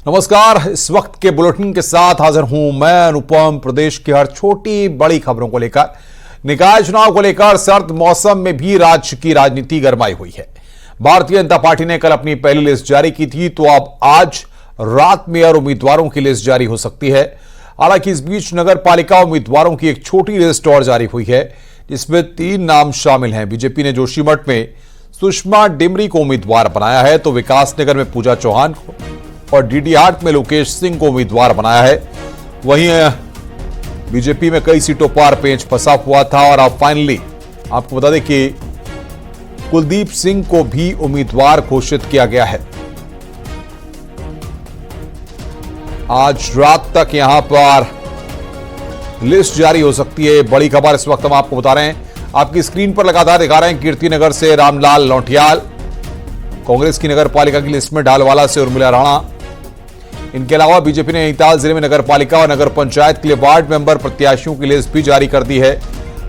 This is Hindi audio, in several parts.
नमस्कार। इस वक्त के बुलेटिन के साथ हाजिर हूं मैं अनुपम। प्रदेश की हर छोटी बड़ी खबरों को लेकर, निकाय चुनाव को लेकर सर्द मौसम में भी राज्य की राजनीति गरमाई हुई है। भारतीय जनता पार्टी ने कल अपनी पहली लिस्ट जारी की थी, तो अब आज रात मेयर उम्मीदवारों की लिस्ट जारी हो सकती है। हालांकि इस बीच नगर पालिका उम्मीदवारों की एक छोटी लिस्ट और जारी हुई है, जिसमें 3 नाम शामिल हैं। बीजेपी ने जोशीमठ में सुषमा डिमरी को उम्मीदवार बनाया है, तो विकासनगर में पूजा चौहान को और डीडीहाट में लोकेश सिंह को उम्मीदवार बनाया है। वहीं बीजेपी में कई सीटों पर पेंच फंसा हुआ था और अब फाइनली आपको बता दें कि कुलदीप सिंह को भी उम्मीदवार घोषित किया गया है। आज रात तक यहां पर लिस्ट जारी हो सकती है। बड़ी खबर इस वक्त हम आपको बता रहे हैं, आपकी स्क्रीन पर लगातार दिखा रहे हैं। कीर्तिनगर से रामलाल लौटियाल कांग्रेस की नगर पालिका की लिस्ट में, ढालवाला से उर्मिला राणा। इनके अलावा बीजेपी ने नैनीताल जिले में नगर पालिका और नगर पंचायत के लिए वार्ड मेंबर प्रत्याशियों की लिस्ट भी जारी कर दी है।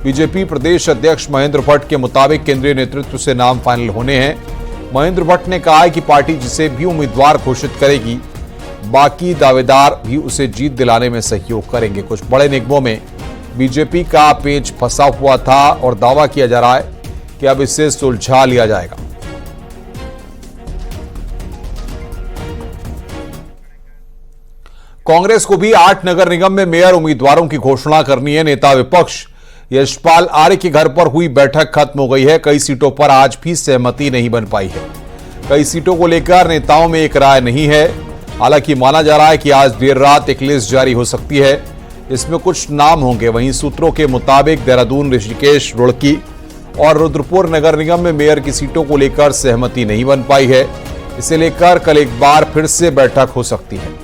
बीजेपी प्रदेश अध्यक्ष महेंद्र भट्ट के मुताबिक केंद्रीय नेतृत्व से नाम फाइनल होने हैं। महेंद्र भट्ट ने कहा है कि पार्टी जिसे भी उम्मीदवार घोषित करेगी, बाकी दावेदार भी उसे जीत दिलाने में सहयोग करेंगे। कुछ बड़े निगमों में बीजेपी का पेच फंसा हुआ था और दावा किया जा रहा है कि अब इसे सुलझा लिया जाएगा। कांग्रेस को भी 8 नगर निगम में मेयर उम्मीदवारों की घोषणा करनी है। नेता विपक्ष यशपाल आर्य के घर पर हुई बैठक खत्म हो गई है। कई सीटों पर आज भी सहमति नहीं बन पाई है। कई सीटों को लेकर नेताओं में एक राय नहीं है। हालांकि माना जा रहा है कि आज देर रात एक लिस्ट जारी हो सकती है। इसमें कुछ नाम होंगे। वहीं सूत्रों के मुताबिक देहरादून, ऋषिकेश, रुड़की और रुद्रपुर नगर निगम में मेयर की सीटों को लेकर सहमति नहीं बन पाई है। इसे लेकर कल एक बार फिर से बैठक हो सकती है।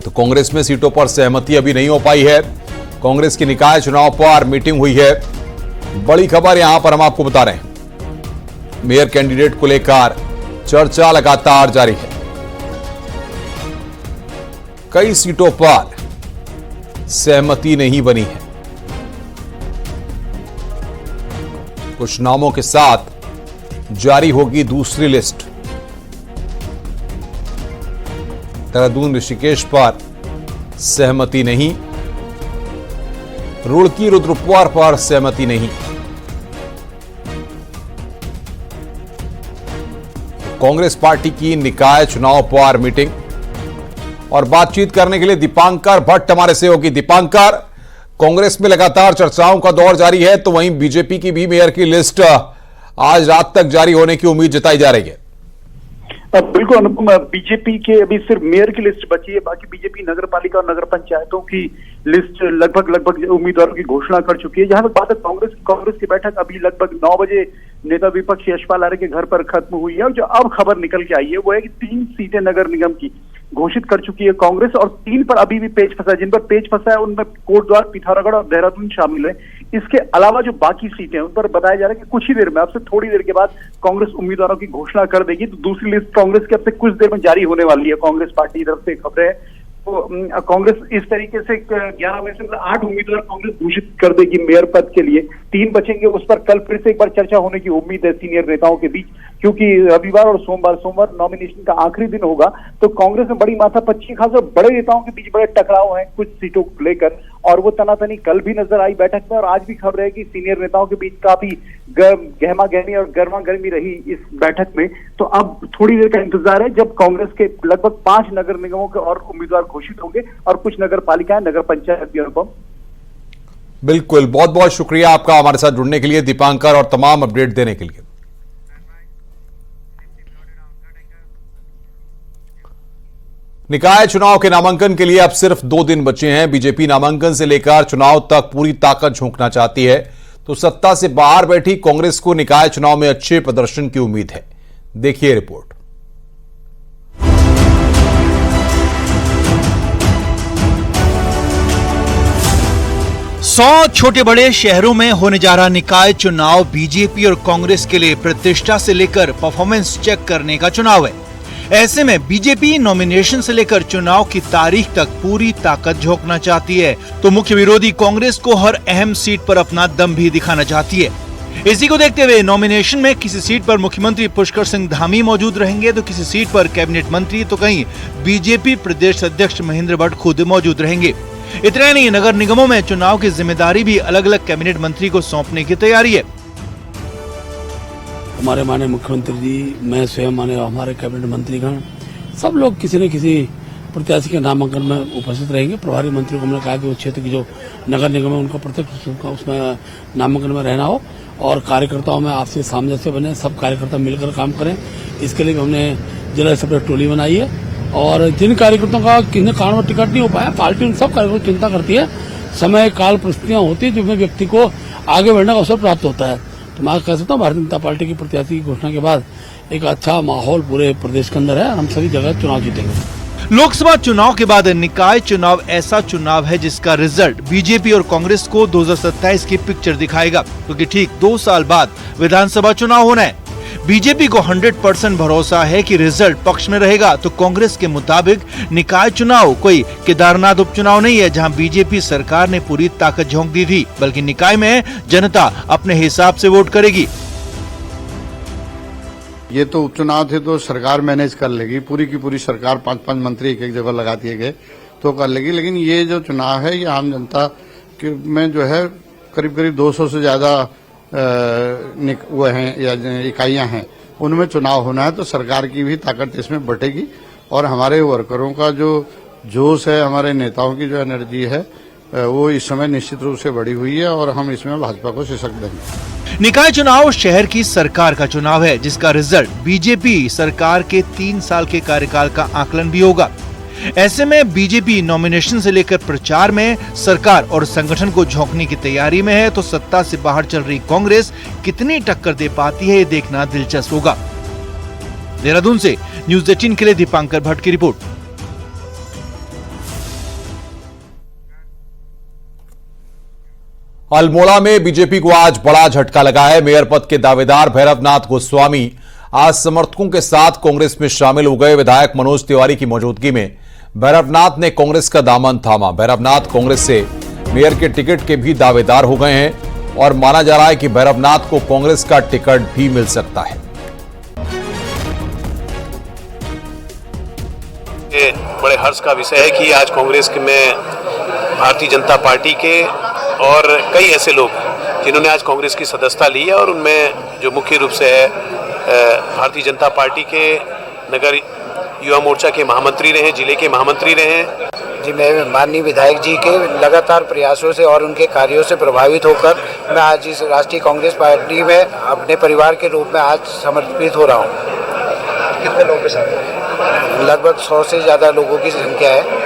तो कांग्रेस में सीटों पर सहमति अभी नहीं हो पाई है। कांग्रेस की निकाय चुनाव पर मीटिंग हुई है। बड़ी खबर यहां पर हम आपको बता रहे हैं, मेयर कैंडिडेट को लेकर चर्चा लगातार जारी है। कई सीटों पर सहमति नहीं बनी है। कुछ नामों के साथ जारी होगी दूसरी लिस्ट। देहरादून, ऋषिकेश पर सहमति नहीं, रुड़की, रुद्रपुर पर सहमति नहीं। कांग्रेस पार्टी की निकाय चुनाव पर मीटिंग और बातचीत करने के लिए दीपांकर भट्ट हमारे सहयोगी। दीपांकर, कांग्रेस में लगातार चर्चाओं का दौर जारी है, तो वहीं बीजेपी की भी मेयर की लिस्ट आज रात तक जारी होने की उम्मीद जताई जा रही है। बिल्कुल अनुपम, बीजेपी के अभी सिर्फ मेयर की लिस्ट बची है। बाकी बीजेपी नगर पालिका और नगर पंचायतों की लिस्ट लगभग उम्मीदवारों की घोषणा कर चुकी है। जहां तक बात है कांग्रेस की बैठक अभी लगभग 9 बजे नेता विपक्ष यशपाल आर्य के घर पर खत्म हुई है। और जो अब खबर निकल के आई है वो है कि 3 सीटें नगर निगम की घोषित कर चुकी है कांग्रेस, और 3 पर अभी भी पेच फंसा है। जिन पर पेच फंसा है उनमें कोटद्वार, पिथौरागढ़ और देहरादून शामिल है। इसके अलावा जो बाकी सीटें उन पर बताया जा रहा है कि कुछ ही देर में, अब से थोड़ी देर के बाद कांग्रेस उम्मीदवारों की घोषणा कर देगी। तो दूसरी लिस्ट कांग्रेस की अब से कुछ देर में जारी होने वाली है। कांग्रेस पार्टी की तरफ से खबरें है, तो कांग्रेस इस तरीके से 11 में से 8 उम्मीदवार कांग्रेस घोषित कर देगी मेयर पद के लिए। 3 बचेंगे, उस पर कल फिर से एक बार चर्चा होने की उम्मीद है सीनियर नेताओं के बीच, क्योंकि रविवार और सोमवार नॉमिनेशन का आखिरी दिन होगा। तो कांग्रेस में बड़ी माथापच्ची, खासकर बड़े नेताओं के बीच बड़े टकराव हैं कुछ सीटों को लेकर, और वो तनातनी कल भी नजर आई बैठक में। और आज भी खबर है कि सीनियर नेताओं के बीच काफी गहमा गहमी और गर्मा गर्मी रही इस बैठक में। तो अब थोड़ी देर का इंतजार है जब कांग्रेस के लगभग 5 नगर निगमों के और उम्मीदवार घोषित होंगे और कुछ नगर पालिकाएं, नगर पंचायत भी। अनुपम, बिल्कुल, बहुत बहुत शुक्रिया आपका हमारे साथ जुड़ने के लिए दीपांकर, और तमाम अपडेट देने के लिए। निकाय चुनाव के नामांकन के लिए अब सिर्फ 2 दिन बचे हैं। बीजेपी नामांकन से लेकर चुनाव तक पूरी ताकत झोंकना चाहती है, तो सत्ता से बाहर बैठी कांग्रेस को निकाय चुनाव में अच्छे प्रदर्शन की उम्मीद है। देखिए रिपोर्ट। सौ छोटे बड़े शहरों में होने जा रहा निकाय चुनाव बीजेपी और कांग्रेस के लिए प्रतिष्ठा से लेकर परफॉर्मेंस चेक करने का चुनाव है। ऐसे में बीजेपी नॉमिनेशन से लेकर चुनाव की तारीख तक पूरी ताकत झोंकना चाहती है, तो मुख्य विरोधी कांग्रेस को हर अहम सीट पर अपना दम भी दिखाना चाहती है। इसी को देखते हुए नॉमिनेशन में किसी सीट पर मुख्यमंत्री पुष्कर सिंह धामी मौजूद रहेंगे, तो किसी सीट पर कैबिनेट मंत्री, तो कहीं बीजेपी प्रदेश अध्यक्ष महेंद्र भट्ट खुद मौजूद रहेंगे। इतना नहीं, नगर निगमों में चुनाव की जिम्मेदारी भी अलग अलग कैबिनेट मंत्री को सौंपने की तैयारी है। हमारे माननीय मुख्यमंत्री जी, मैं स्वयं माननीय हमारे कैबिनेट मंत्रीगण, सब लोग किसी न किसी प्रत्याशी के नामांकन में उपस्थित रहेंगे। प्रभारी मंत्री को हमने कहा कि वो क्षेत्र की जो नगर निगम है उनको प्रत्यक्ष उसमें नामांकन में रहना हो और कार्यकर्ताओं में आपसी सामंजस्य बने, सब कार्यकर्ता मिलकर काम करें। इसके लिए हमने जिला स्तर पर टोली बनाई है और जिन कार्यकर्ताओं का किसी कारण में टिकट नहीं हो पाया, पार्टी उन सब कार्यकर्ताओं की चिंता करती है। समय काल परिस्थितियां होती है जिसमें व्यक्ति को आगे बढ़ने का अवसर प्राप्त होता है। तो मैं कह सकता हूँ भारतीय जनता पार्टी की प्रत्याशी की घोषणा के बाद एक अच्छा माहौल पूरे प्रदेश के अंदर है। हम सभी जगह चुनाव जीतेंगे। लोकसभा चुनाव के बाद निकाय चुनाव ऐसा चुनाव है जिसका रिजल्ट बीजेपी और कांग्रेस को 2027 की पिक्चर दिखाएगा, क्योंकि ठीक 2 साल बाद विधानसभा चुनाव होना है। बीजेपी को 100% भरोसा है कि रिजल्ट पक्ष में रहेगा, तो कांग्रेस के मुताबिक निकाय चुनाव कोई केदारनाथ उपचुनाव नहीं है जहां बीजेपी सरकार ने पूरी ताकत झोंक दी थी, बल्कि निकाय में जनता अपने हिसाब से वोट करेगी। ये तो उपचुनाव थे तो सरकार मैनेज कर लेगी, पूरी की पूरी सरकार 5-5 मंत्री एक जगह लगा दिए गए तो कर लेगी। लेकिन ये जो चुनाव है ये आम जनता में जो है करीब करीब 200 से ज्यादा वो हैं या इकाइयां हैं, उनमें चुनाव होना है तो सरकार की भी ताकत इसमें बढ़ेगी और हमारे वर्करों का जो जोश है, हमारे नेताओं की जो एनर्जी है वो इस समय निश्चित रूप से बढ़ी हुई है और हम इसमें भाजपा को सशक्त देंगे। निकाय चुनाव शहर की सरकार का चुनाव है जिसका रिजल्ट बीजेपी सरकार के 3 साल के कार्यकाल का आकलन भी होगा। ऐसे में बीजेपी नॉमिनेशन से लेकर प्रचार में सरकार और संगठन को झोंकने की तैयारी में है, तो सत्ता से बाहर चल रही कांग्रेस कितनी टक्कर दे पाती है ये देखना दिलचस्प होगा। देहरादून से न्यूज़ 18 के लिए दीपांकर भट्ट की रिपोर्ट। अल्मोड़ा में बीजेपी को आज बड़ा झटका लगा है। मेयर पद के दावेदार भैरवनाथ गोस्वामी आज समर्थकों के साथ कांग्रेस में शामिल हो गए। विधायक मनोज तिवारी की मौजूदगी में भैरवनाथ ने कांग्रेस का दामन थामा। भैरवनाथ कांग्रेस से मेयर के टिकट के भी दावेदार हो गए हैं और माना जा रहा है कि भैरवनाथ को कांग्रेस का टिकट भी मिल सकता है। ये बड़े हर्ष का विषय है कि आज कांग्रेस में भारतीय जनता पार्टी के और कई ऐसे लोग जिन्होंने आज कांग्रेस की सदस्यता ली है और उनमें जो मुख्य रूप से है भारतीय जनता पार्टी के नगर युवा मोर्चा के महामंत्री रहे, जिले के महामंत्री रहे। जी, मैं माननीय विधायक जी के लगातार प्रयासों से और उनके कार्यों से प्रभावित होकर मैं आज इस राष्ट्रीय कांग्रेस पार्टी में अपने परिवार के रूप में आज समर्पित हो रहा हूँ। कितने लोगों के साथ? लगभग 100 से ज्यादा लोगों की संख्या है।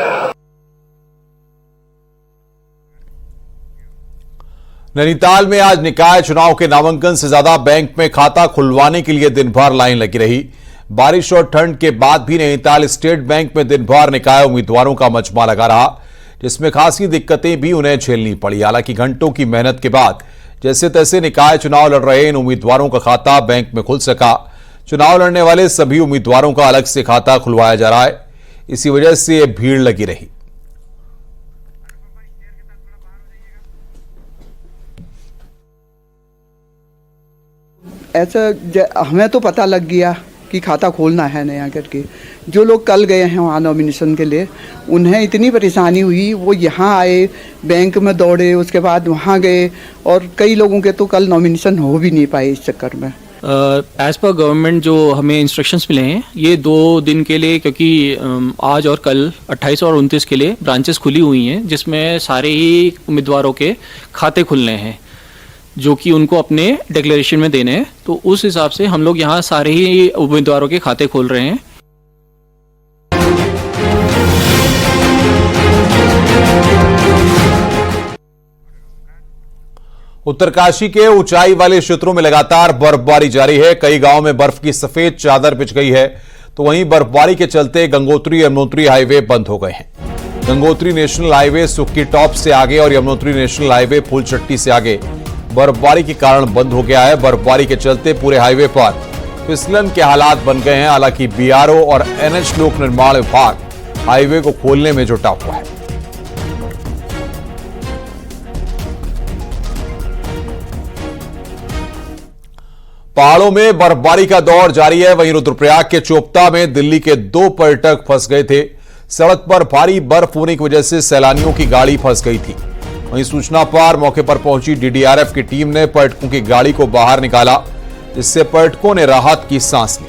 नैनीताल में आज निकाय चुनाव के नामांकन से ज्यादा बैंक में खाता खुलवाने के लिए दिन भर लाइन लगी रही। बारिश और ठंड के बाद भी नैनीताल स्टेट बैंक में दिन भर निकाय उम्मीदवारों का मजमा लगा रहा, जिसमें खासी दिक्कतें भी उन्हें झेलनी पड़ी। हालांकि घंटों की मेहनत के बाद जैसे तैसे निकाय चुनाव लड़ रहे इन उम्मीदवारों का खाता बैंक में खुल सका। चुनाव लड़ने वाले सभी उम्मीदवारों का अलग से खाता खुलवाया जा रहा है, इसी वजह से भीड़ लगी रही। ऐसा हमें तो पता लग गया कि खाता खोलना है नया करके। जो लोग कल गए हैं वहाँ नॉमिनेशन के लिए, उन्हें इतनी परेशानी हुई, वो यहाँ आए, बैंक में दौड़े, उसके बाद वहाँ गए और कई लोगों के तो कल नॉमिनेशन हो भी नहीं पाए इस चक्कर में। एज पर गवर्नमेंट जो हमें इंस्ट्रक्शंस मिले हैं ये 2 दिन के लिए, क्योंकि आज और कल 28 और 29 के लिए ब्रांचेस खुली हुई हैं जिसमें सारे ही उम्मीदवारों के खाते खुलने हैं जो कि उनको अपने डिक्लेरेशन में देने हैं। तो उस हिसाब से हम लोग यहाँ सारे ही उम्मीदवारों के खाते खोल रहे हैं। उत्तरकाशी के ऊंचाई वाले क्षेत्रों में लगातार बर्फबारी जारी है। कई गांवों में बर्फ की सफेद चादर बिछ गई है, तो वहीं बर्फबारी के चलते गंगोत्री यमुनोत्री हाईवे बंद हो गए हैं। गंगोत्री नेशनल हाईवे सुक्की टॉप से आगे और यमुनोत्री नेशनल हाईवे फूलचट्टी से आगे बर्फबारी के कारण बंद हो गया है। बर्फबारी के चलते पूरे हाईवे पर फिसलन के हालात बन गए हैं। हालांकि बीआरओ और एनएच लोक निर्माण विभाग हाईवे को खोलने में जुटा हुआ है। पहाड़ों में बर्फबारी का दौर जारी है। वहीं रुद्रप्रयाग के चोपता में दिल्ली के 2 पर्यटक फंस गए थे। सड़क पर भारी बर्फ होने की वजह से सैलानियों की गाड़ी फंस गई थी। वहीं सूचना पर मौके पर पहुंची डीडीआरएफ की टीम ने पर्यटकों की गाड़ी को बाहर निकाला, जिससे पर्यटकों ने राहत की सांस ली।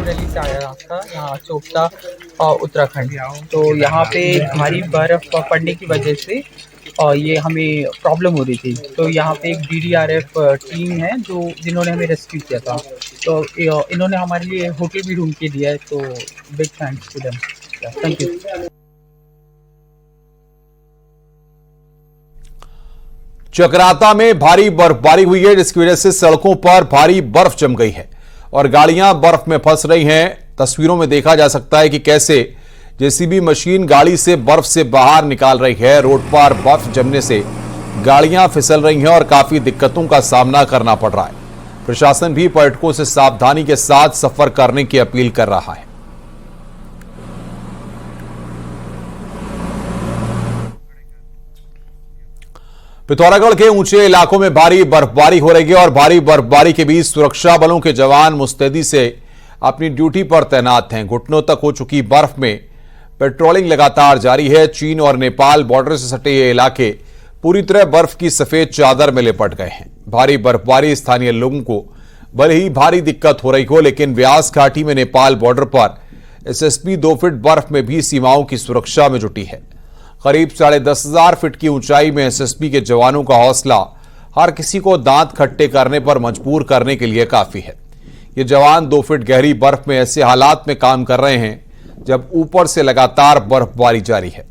दिल्ली से आया था यहाँ चोपता उत्तराखंड, तो यहाँ पे भारी बर्फ पड़ने की वजह से और ये हमें प्रॉब्लम हो रही थी। तो यहाँ पे एक डीडीआरएफ टीम है जिन्होंने हमें रेस्क्यू किया था। तो इन्होंने हमारे लिए होटल भी ढूंढ के दिया है, तो big thanks to them. Thank you. Chakrata में भारी बर्फबारी हुई है, जिसकी वजह से सड़कों पर भारी बर्फ जम गई है और गाड़ियां बर्फ में फंस रही हैं। तस्वीरों में देखा जा सकता है कि कैसे जेसीबी मशीन गाड़ी से बर्फ से बाहर निकाल रही है। रोड पर बर्फ जमने से गाड़ियां फिसल रही हैं और काफी दिक्कतों का सामना करना पड़ रहा है। प्रशासन भी पर्यटकों से सावधानी के साथ सफर करने की अपील कर रहा है। पिथौरागढ़ के ऊंचे इलाकों में भारी बर्फबारी हो रही है और भारी बर्फबारी के बीच सुरक्षा बलों के जवान मुस्तैदी से अपनी ड्यूटी पर तैनात हैं। घुटनों तक हो चुकी बर्फ में पेट्रोलिंग लगातार जारी है। चीन और नेपाल बॉर्डर से सटे ये इलाके पूरी तरह बर्फ की सफेद चादर में लिपट गए हैं। भारी बर्फबारी स्थानीय लोगों को भले ही भारी दिक्कत हो रही हो, लेकिन व्यास घाटी में नेपाल बॉर्डर पर एसएसबी 2 फीट बर्फ में भी सीमाओं की सुरक्षा में जुटी है। करीब 10,500 फीट की ऊंचाई में एसएसबी के जवानों का हौसला हर किसी को दांत खट्टे करने पर मजबूर करने के लिए काफी है। ये जवान 2 फीट गहरी बर्फ में ऐसे हालात में काम कर रहे हैं जब ऊपर से लगातार बर्फबारी जारी है।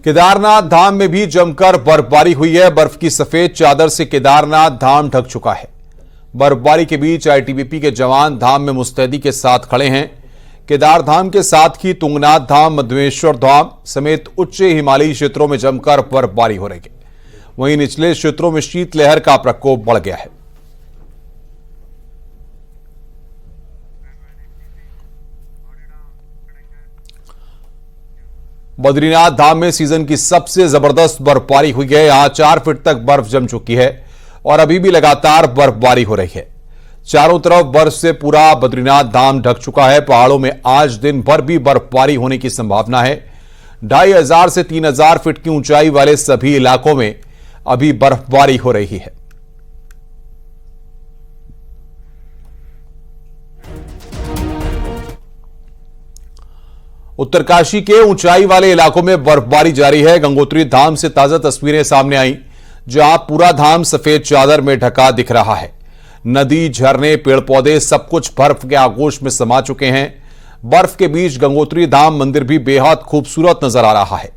केदारनाथ धाम में भी जमकर बर्फबारी हुई है। बर्फ की सफेद चादर से केदारनाथ धाम ढक चुका है। बर्फबारी के बीच आईटीबीपी के जवान धाम में मुस्तैदी के साथ खड़े हैं। केदार धाम के साथ ही तुंगनाथ धाम, मधुमेश्वर धाम समेत उच्च हिमालयी क्षेत्रों में जमकर बर्फबारी हो रही है। वहीं निचले क्षेत्रों में शीतलहर का प्रकोप बढ़ गया है। बद्रीनाथ धाम में सीजन की सबसे जबरदस्त बर्फबारी हुई है। यहां 4 फीट तक बर्फ जम चुकी है और अभी भी लगातार बर्फबारी हो रही है। चारों तरफ बर्फ से पूरा बद्रीनाथ धाम ढक चुका है। पहाड़ों में आज दिन भर भी बर्फबारी होने की संभावना है। 2,500 से 3,000 फीट की ऊंचाई वाले सभी इलाकों में अभी बर्फबारी हो रही है। उत्तरकाशी के ऊंचाई वाले इलाकों में बर्फबारी जारी है। गंगोत्री धाम से ताजा तस्वीरें सामने आई, जहां पूरा धाम सफेद चादर में ढका दिख रहा है। नदी, झरने, पेड़ पौधे सब कुछ बर्फ के आगोश में समा चुके हैं। बर्फ के बीच गंगोत्री धाम मंदिर भी बेहद खूबसूरत नजर आ रहा है।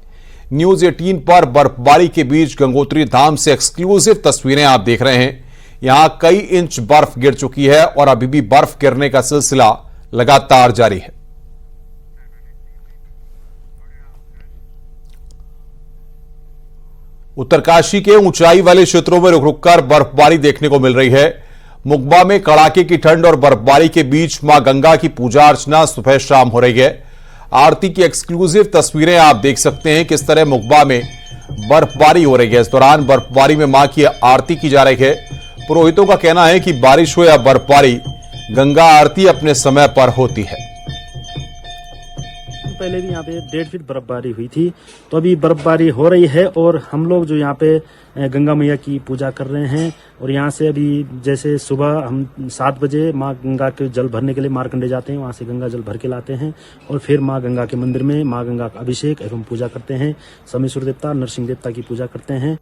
न्यूज 18 पर बर्फबारी के बीच गंगोत्री धाम से एक्सक्लूसिव तस्वीरें आप देख रहे हैं। यहां कई इंच बर्फ गिर चुकी है और अभी भी बर्फ गिरने का सिलसिला लगातार जारी है। उत्तरकाशी के ऊंचाई वाले क्षेत्रों में रुक रुककर बर्फबारी देखने को मिल रही है। मुकबा में कड़ाके की ठंड और बर्फबारी के बीच मां गंगा की पूजा अर्चना सुबह शाम हो रही है। आरती की एक्सक्लूसिव तस्वीरें आप देख सकते हैं किस तरह मुकबा में बर्फबारी हो रही है। इस दौरान बर्फबारी में मां की आरती की जा रही है। पुरोहितों का कहना है कि बारिश हो या बर्फबारी, गंगा आरती अपने समय पर होती है। पहले भी यहाँ पे 1.5 फीट बर्फबारी हुई थी, तो अभी बर्फबारी हो रही है और हम लोग जो यहाँ पे गंगा मैया की पूजा कर रहे हैं। और यहाँ से अभी जैसे सुबह हम 7 बजे माँ गंगा के जल भरने के लिए मारकंडे जाते हैं, वहाँ से गंगा जल भर के लाते हैं और फिर माँ गंगा के मंदिर में माँ गंगा का अभिषेक एवं पूजा करते हैं। सोमेश्वर देवता, नरसिंह देवता की पूजा करते हैं।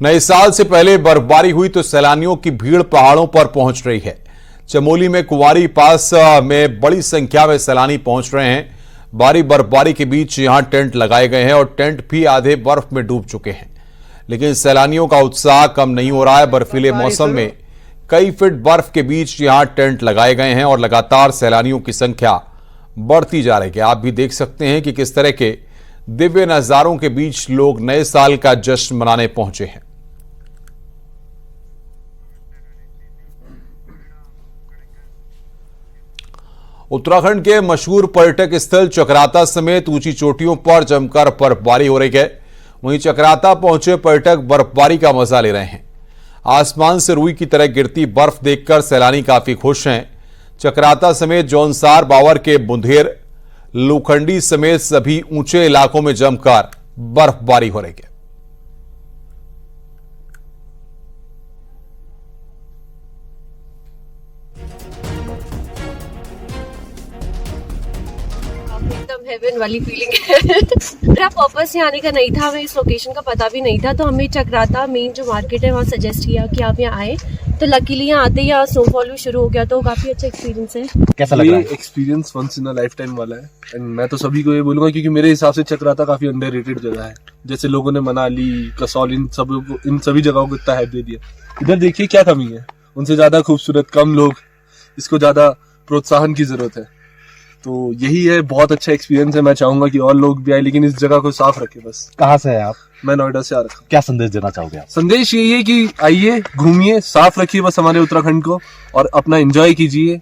नए साल से पहले बर्फबारी हुई तो सैलानियों की भीड़ पहाड़ों पर पहुंच रही है। चमोली में कुंवारी पास में बड़ी संख्या में सैलानी पहुंच रहे हैं। भारी बर्फबारी के बीच यहां टेंट लगाए गए हैं और टेंट भी आधे बर्फ में डूब चुके हैं, लेकिन सैलानियों का उत्साह कम नहीं हो रहा है। बर्फीले मौसम में कई फीट बर्फ के बीच यहां टेंट लगाए गए हैं और लगातार सैलानियों की संख्या बढ़ती जा रही है। आप भी देख सकते हैं कि किस तरह के दिव्य नजारों के बीच लोग नए साल का जश्न मनाने पहुंचे हैं। उत्तराखंड के मशहूर पर्यटक स्थल चक्राता समेत ऊंची चोटियों पर जमकर बर्फबारी हो रही है। वहीं चक्राता पहुंचे पर्यटक बर्फबारी का मजा ले रहे हैं। आसमान से रुई की तरह गिरती बर्फ देखकर सैलानी काफी खुश हैं। चक्राता समेत जौनसार, बावर के बुंदेर, लोखंडी समेत सभी ऊंचे इलाकों में जमकर बर्फबारी हो रही है। एकदम हेवन वाली फीलिंग है। मेरा पर्पस यहाँ आने का नहीं था, हमें इस लोकेशन का पता भी नहीं था, तो हमें चक्राता मेन जो मार्केट है वहाँ सजेस्ट किया कि आप यहाँ आए, तो लकीली यहाँ आते ही यहाँ स्नोफॉल भी शुरू हो गया, तो काफी अच्छा एक्सपीरियंस है। कैसा लग रहा है? Experience once in a lifetime वाला है एंड मैं तो सभी को ये बोलूंगा क्योंकि मेरे हिसाब से चक्राता काफी अंडररेटेड जगह है। जैसे लोगों ने मनाली, कसौल, इन सभी जगहों को इतना हाइप दे दिया। इधर देखिए क्या कमी है, उनसे ज्यादा खूबसूरत कम लोग, इसको ज्यादा प्रोत्साहन की जरूरत है। तो यही है, बहुत अच्छा एक्सपीरियंस है। मैं चाहूंगा कि और लोग भी आए, लेकिन इस जगह को साफ रखें बस। कहाँ से है आप? मैं नोएडा से आ रखा हूँ। क्या संदेश देना चाहोगे आप? संदेश यही है कि आइए, घूमिए, साफ रखिए बस हमारे उत्तराखंड को और अपना एंजॉय कीजिए।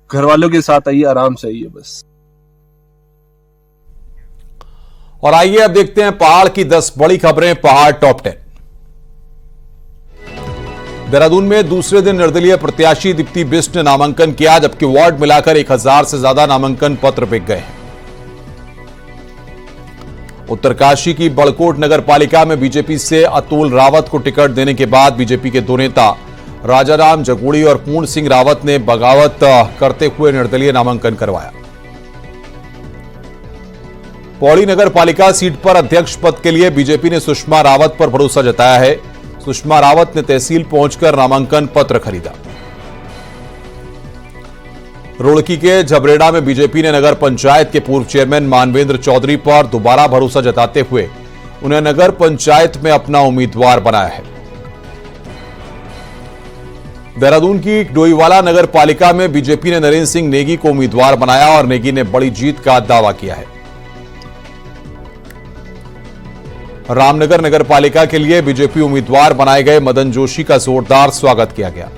घर वालों के साथ आइए, आराम से आइए बस। और आइए अब देखते हैं पहाड़ की 10 बड़ी खबरें, पहाड़ टॉप 10। देहरादून में दूसरे दिन निर्दलीय प्रत्याशी दीप्ति बिष्ट ने नामांकन किया, जबकि वार्ड मिलाकर 1000 से ज्यादा नामांकन पत्र बिक गए हैं। उत्तरकाशी की बड़कोट नगर पालिका में बीजेपी से अतुल रावत को टिकट देने के बाद बीजेपी के दो नेता राजाराम जगूड़ी और पूर्ण सिंह रावत ने बगावत करते हुए निर्दलीय नामांकन करवाया। पौड़ी नगर पालिका सीट पर अध्यक्ष पद के लिए बीजेपी ने सुषमा रावत पर भरोसा जताया है। सुषमा रावत ने तहसील पहुंचकर नामांकन पत्र खरीदा। रुड़की के झबरेड़ा में बीजेपी ने नगर पंचायत के पूर्व चेयरमैन मानवेंद्र चौधरी पर दोबारा भरोसा जताते हुए उन्हें नगर पंचायत में अपना उम्मीदवार बनाया है। देहरादून की डोईवाला नगर पालिका में बीजेपी ने नरेंद्र सिंह नेगी को उम्मीदवार बनाया और नेगी ने बड़ी जीत का दावा किया है। रामनगर नगर पालिका के लिए बीजेपी उम्मीदवार बनाए गए मदन जोशी का जोरदार स्वागत किया गया।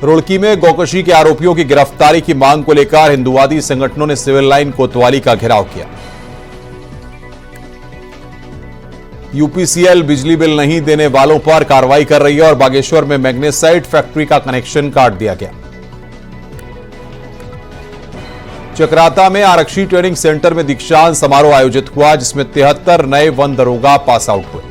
रुड़की में गौकशी के आरोपियों की गिरफ्तारी की मांग को लेकर हिंदुवादी संगठनों ने सिविल लाइन कोतवाली का घेराव किया। यूपीसीएल बिजली बिल नहीं देने वालों पर कार्रवाई कर रही है और बागेश्वर में मैग्नेसाइट फैक्ट्री का कनेक्शन काट दिया गया। चक्राता में आरक्षी ट्रेनिंग सेंटर में दीक्षांत समारोह आयोजित हुआ, जिसमें 73 नए वन दरोगा पास आउट हुए।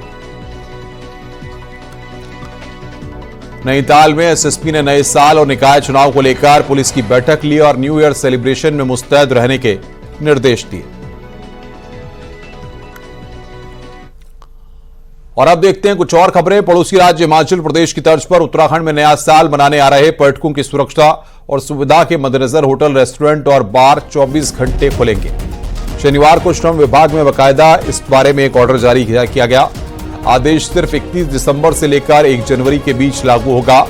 नैनीताल में एसएसपी ने नए साल और निकाय चुनाव को लेकर पुलिस की बैठक ली और न्यू ईयर सेलिब्रेशन में मुस्तैद रहने के निर्देश दिए। और अब देखते हैं कुछ और खबरें। पड़ोसी राज्य हिमाचल प्रदेश की तर्ज पर उत्तराखंड में नया साल मनाने आ रहे पर्यटकों की सुरक्षा और सुविधा के मद्देनजर होटल, रेस्टोरेंट और बार 24 घंटे खुलेंगे। शनिवार को श्रम विभाग में बाकायदा इस बारे में एक ऑर्डर जारी किया गया। आदेश सिर्फ 31 दिसंबर से लेकर 1 जनवरी के बीच लागू होगा।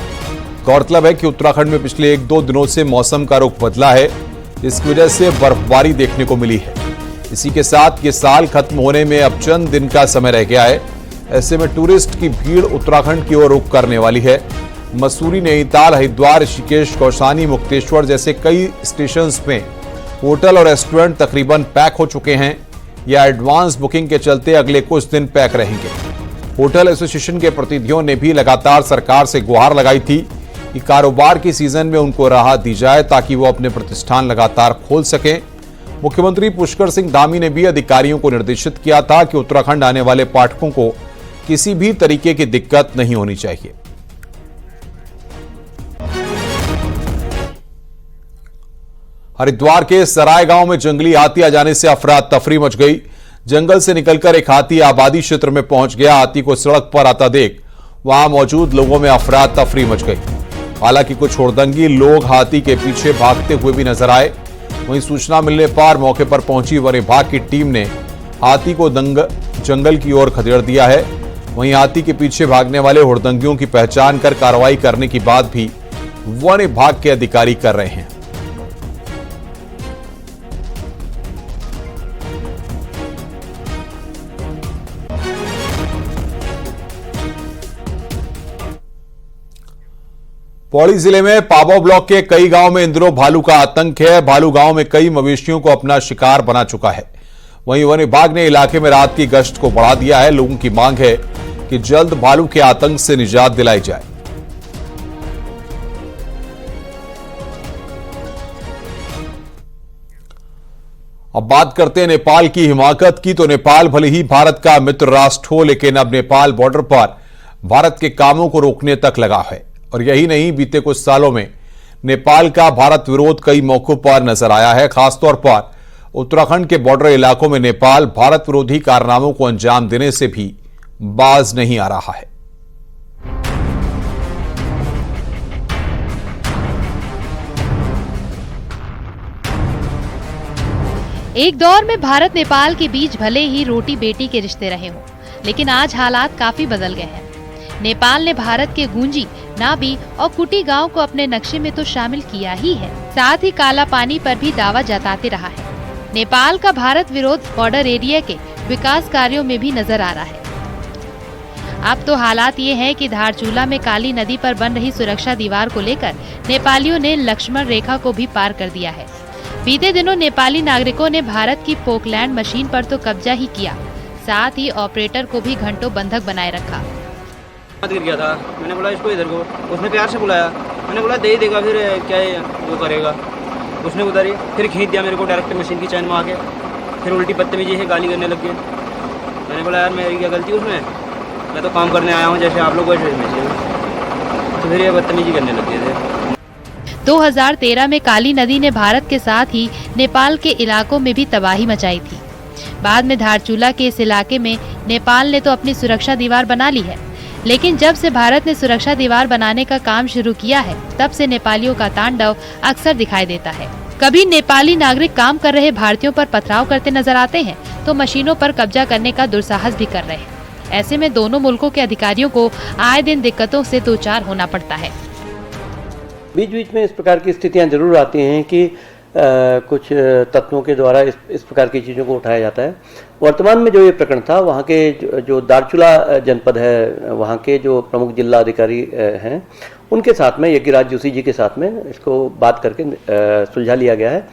गौरतलब है कि उत्तराखंड में पिछले 1-2 दिनों से मौसम का रुख बदला है, जिसकी वजह से बर्फबारी देखने को मिली है। इसी के साथ ये साल खत्म होने में अब चंद दिन का समय रह गया है। ऐसे में टूरिस्ट की भीड़ उत्तराखंड की ओर रुख करने वाली है। मसूरी, नैनीताल, हरिद्वार, ऋषिकेश, कौशानी, मुक्तेश्वर जैसे कई स्टेशंस में होटल और रेस्टोरेंट तकरीबन पैक हो चुके हैं या एडवांस बुकिंग के चलते अगले कुछ दिन पैक रहेंगे। होटल एसोसिएशन के प्रतिनिधियों ने भी लगातार सरकार से गुहार लगाई थी कि कारोबार की सीजन में उनको राहत दी जाए ताकि वो अपने प्रतिष्ठान लगातार खोल सकें। मुख्यमंत्री पुष्कर सिंह धामी ने भी अधिकारियों को निर्देशित किया था कि उत्तराखंड आने वाले पर्यटकों को किसी भी तरीके की दिक्कत नहीं होनी चाहिए। हरिद्वार के सराय गांव में जंगली हाथी आ जाने से अफरा तफरी मच गई। जंगल से निकलकर एक हाथी आबादी क्षेत्र में पहुंच गया। हाथी को सड़क पर आता देख वहां मौजूद लोगों में अफरा तफरी मच गई। हालांकि कुछ हुड़दंगी लोग हाथी के पीछे भागते हुए भी नजर आए। वहीं सूचना मिलने पर मौके पर पहुंची वन विभाग की टीम ने हाथी को जंगल की ओर खदेड़ दिया है। वहीं हाथी के पीछे भागने वाले हुड़दंगियों की पहचान कर कार्रवाई करने की बात भी वन विभाग के अधिकारी कर रहे हैं। पौड़ी जिले में पाबौ ब्लॉक के कई गांव में इन दिनों भालू का आतंक है। भालू गांव में कई मवेशियों को अपना शिकार बना चुका है। वहीं वन विभाग ने इलाके में रात की गश्त को बढ़ा दिया है। लोगों की मांग है कि जल्द भालू के आतंक से निजात दिलाई जाए। अब बात करते हैं नेपाल की हिमाकत की। तो नेपाल भले ही भारत का मित्र राष्ट्र हो, लेकिन अब नेपाल बॉर्डर पर भारत के कामों को रोकने तक लगा है। और यही नहीं, बीते कुछ सालों में नेपाल का भारत विरोध कई मौकों पर नजर आया है। खासतौर पर उत्तराखंड के बॉर्डर इलाकों में नेपाल भारत विरोधी कारनामों को अंजाम देने से भी बाज नहीं आ रहा है। एक दौर में भारत नेपाल के बीच भले ही रोटी बेटी के रिश्ते रहे हों, लेकिन आज हालात काफी बदल गए हैं। नेपाल ने भारत के गुंजी, नाबी और कुटी गांव को अपने नक्शे में तो शामिल किया ही है, साथ ही काला पानी पर भी दावा जताते रहा है। नेपाल का भारत विरोध बॉर्डर एरिया के विकास कार्यों में भी नजर आ रहा है। अब तो हालात ये हैं कि धारचूला में काली नदी पर बन रही सुरक्षा दीवार को लेकर नेपालियों ने लक्ष्मण रेखा को भी पार कर दिया है। बीते दिनों नेपाली नागरिकों ने भारत की पोकलैंड मशीन पर तो कब्जा ही किया, साथ ही ऑपरेटर को भी घंटों बंधक बनाए रखा। गिर गया था, मैंने बोला इसको इधर को, उसने प्यार से बुलाया, मैंने बोला दे ही देगा, फिर क्या वो करेगा। उसने उतारी, फिर खींच दिया मेरे को डायरेक्ट मशीन की चैन में आके, फिर उल्टी बदतमीजी है, गाली करने लग गए। मैंने बोला यार मेरी क्या गलती उसमें, मैं तो काम करने आया हूँ जैसे आप लोग वैसे, तो फिर ये बदतमीजी करने लग गए थे। 2013 में काली नदी ने भारत के साथ ही नेपाल के इलाकों में भी तबाही मचाई थी। बाद में धारचूला के इस इलाके में नेपाल ने तो अपनी सुरक्षा दीवार बना ली है, लेकिन जब से भारत ने सुरक्षा दीवार बनाने का काम शुरू किया है, तब से नेपालियों का तांडव अक्सर दिखाई देता है। कभी नेपाली नागरिक काम कर रहे भारतीयों पर पथराव करते नजर आते हैं, तो मशीनों पर कब्जा करने का दुस्साहस भी कर रहे हैं। ऐसे में दोनों मुल्कों के अधिकारियों को आए दिन दिक्कतों से दो चार होना पड़ता है। बीच बीच में इस प्रकार की स्थितियां जरूर आती हैं कि कुछ तत्वों के द्वारा इस प्रकार की चीज़ों को उठाया जाता है। वर्तमान में जो ये प्रकरण था, वहाँ के जो दारचूला जनपद है, वहाँ के जो प्रमुख जिला अधिकारी हैं, उनके साथ में यज्ञराज जोशी जी के साथ में इसको बात करके सुलझा लिया गया है।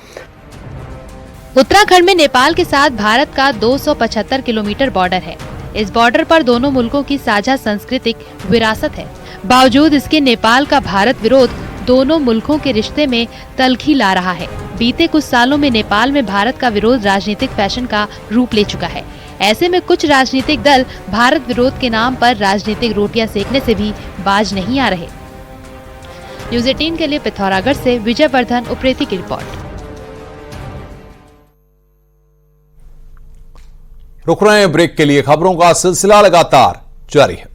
उत्तराखंड में नेपाल के साथ भारत का 275 किलोमीटर बॉर्डर है। इस बॉर्डर पर दोनों मुल्कों की साझा सांस्कृतिक विरासत है। बावजूद इसके नेपाल का भारत विरोध दोनों मुल्कों के रिश्ते में तल्खी ला रहा है। बीते कुछ सालों में नेपाल में भारत का विरोध राजनीतिक फैशन का रूप ले चुका है। ऐसे में कुछ राजनीतिक दल भारत विरोध के नाम पर राजनीतिक रोटियां सेकने से भी बाज नहीं आ रहे। न्यूज़ 18 के लिए पिथौरागढ़ से विजय वर्धन उप्रेती की रिपोर्ट। रुक रहे हैं ब्रेक के लिए। खबरों का सिलसिला लगातार जारी है।